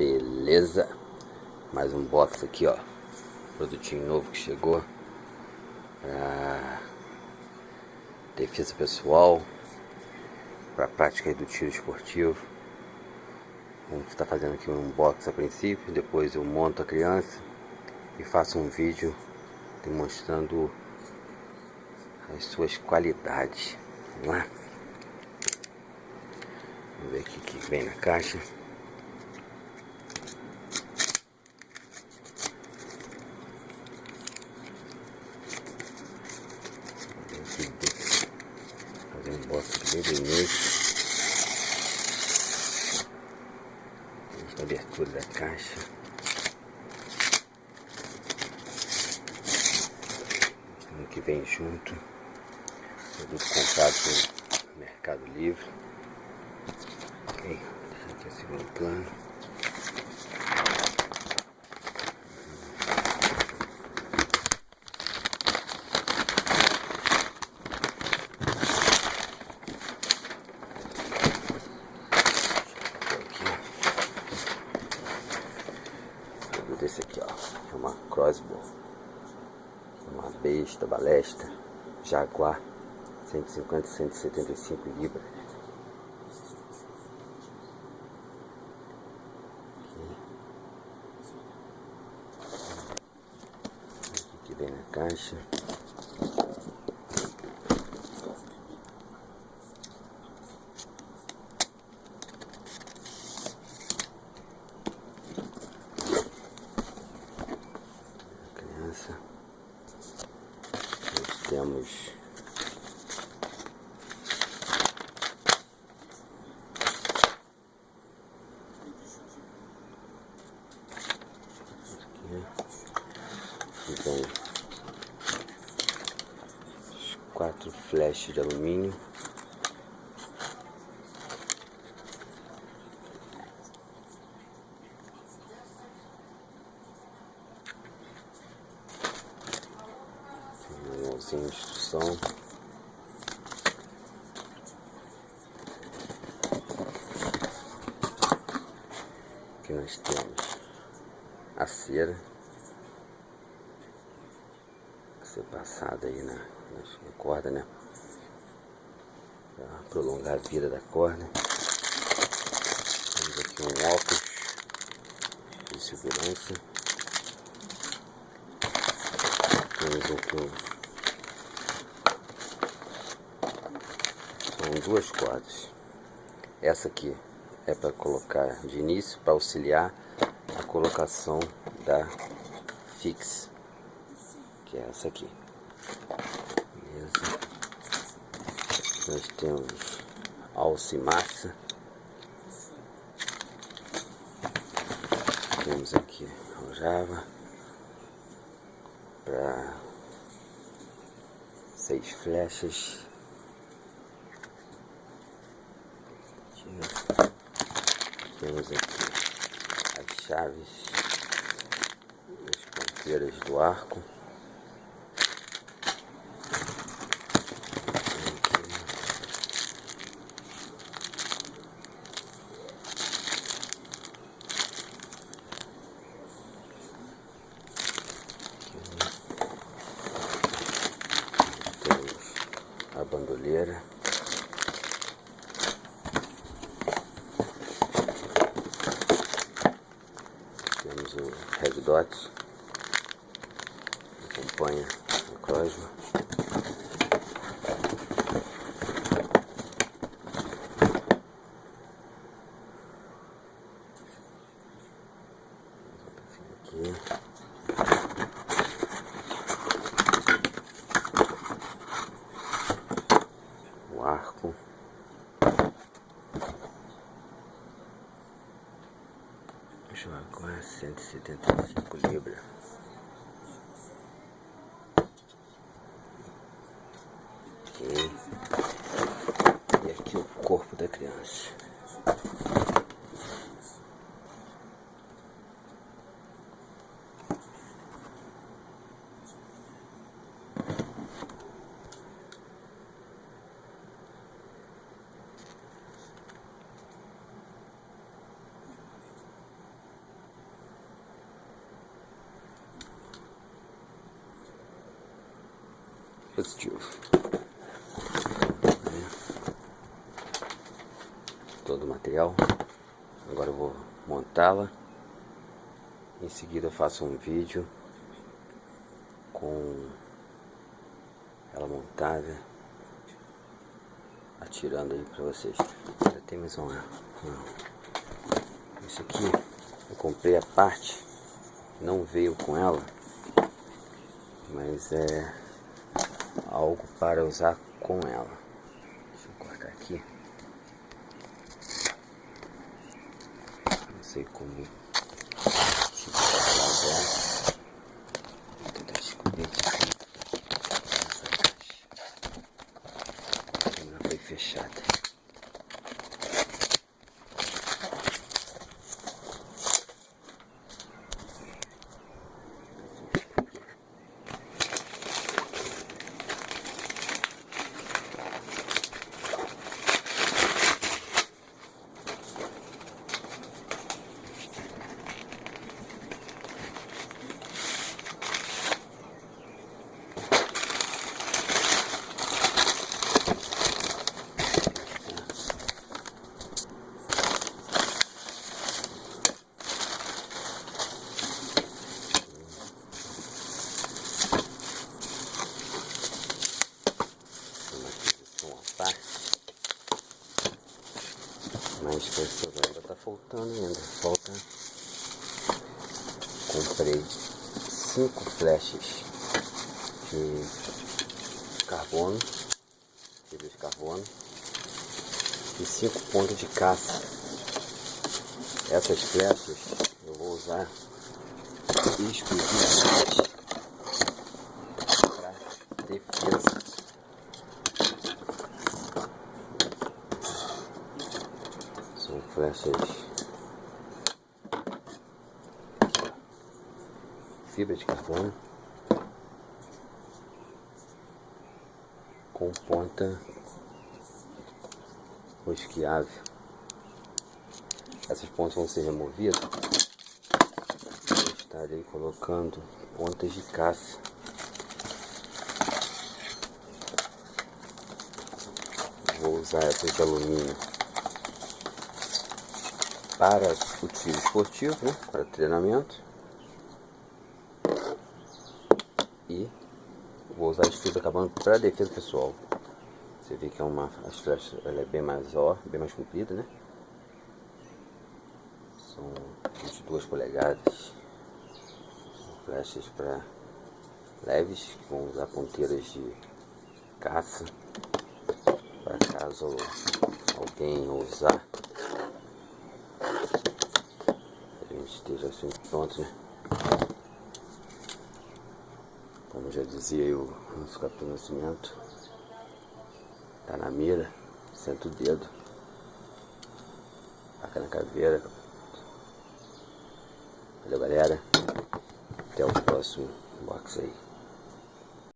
Beleza? Mais um box aqui, ó. Produtinho novo que chegou pra defesa pessoal, pra prática aí do tiro esportivo. Vamos estar fazendo aqui um unboxing a princípio, depois eu monto a criança e faço um vídeo demonstrando as suas qualidades. Vamos lá? Vamos ver o que vem na caixa. Fazer um unboxing aqui bem do início. A abertura da caixa. O que vem junto. Produto comprado pelo Mercado Livre. Ok, deixa aqui o segundo plano. Esse aqui, ó, é uma crossbow, uma besta, balestra, Jaguar, 150 e 175 libras. O que vem na caixa? Nós temos aqui vem os 4 flashes de alumínio. Sem instrução. Aqui nós temos a cera a ser passada aí na corda, né? Para prolongar a vida da corda. Temos aqui um óculos de segurança. Temos aqui são 2 cordas. Essa aqui é para colocar de início, para auxiliar a colocação da fixa, que é essa aqui. Beleza? Nós temos alça e massa. Temos aqui aljava para 6 flechas. Temos aqui as chaves, as ponteiras do arco. Temos a bandoleira. Temos o Red Dot, que acompanha o crossbow. Aqui. O arco. Jaguar 175 libras. Ok. E aqui o corpo da criança. dispositivo. Todo o material. Agora eu vou montá-la. Em seguida eu faço um vídeo com ela montada, atirando aí pra vocês. Já tem mais uma. Esse aqui eu comprei a parte, não veio com ela, mas é algo para usar com ela. Deixa eu cortar aqui. Não sei como vou tentar descobrir aqui. A câmera foi fechada. Mas que esse ainda tá faltando ainda. Falta. Comprei 5 flechas de carbono, fibra de carbono, e 5 pontos de caça. Essas flechas eu vou usar exclusivamente para defesa. São flechas fibra de carbono com ponta rosqueável. Essas pontas vão ser removidas. Eu estarei colocando pontas de caça. Vou usar essas de alumínio para o tiro esportivo, né? Para treinamento. E vou usar a fibra de carbono para defesa pessoal. Você vê que é as flechas, ela é bem maior, bem mais comprida, né? São 22 polegadas. São flechas para leves, que vão usar ponteiras de caça, para caso alguém usar, a gente esteja assim pronto, né? Como já dizia aí o nosso Capitão Nascimento, tá na mira, senta o dedo, faca na caveira. Valeu, galera, até o próximo box aí.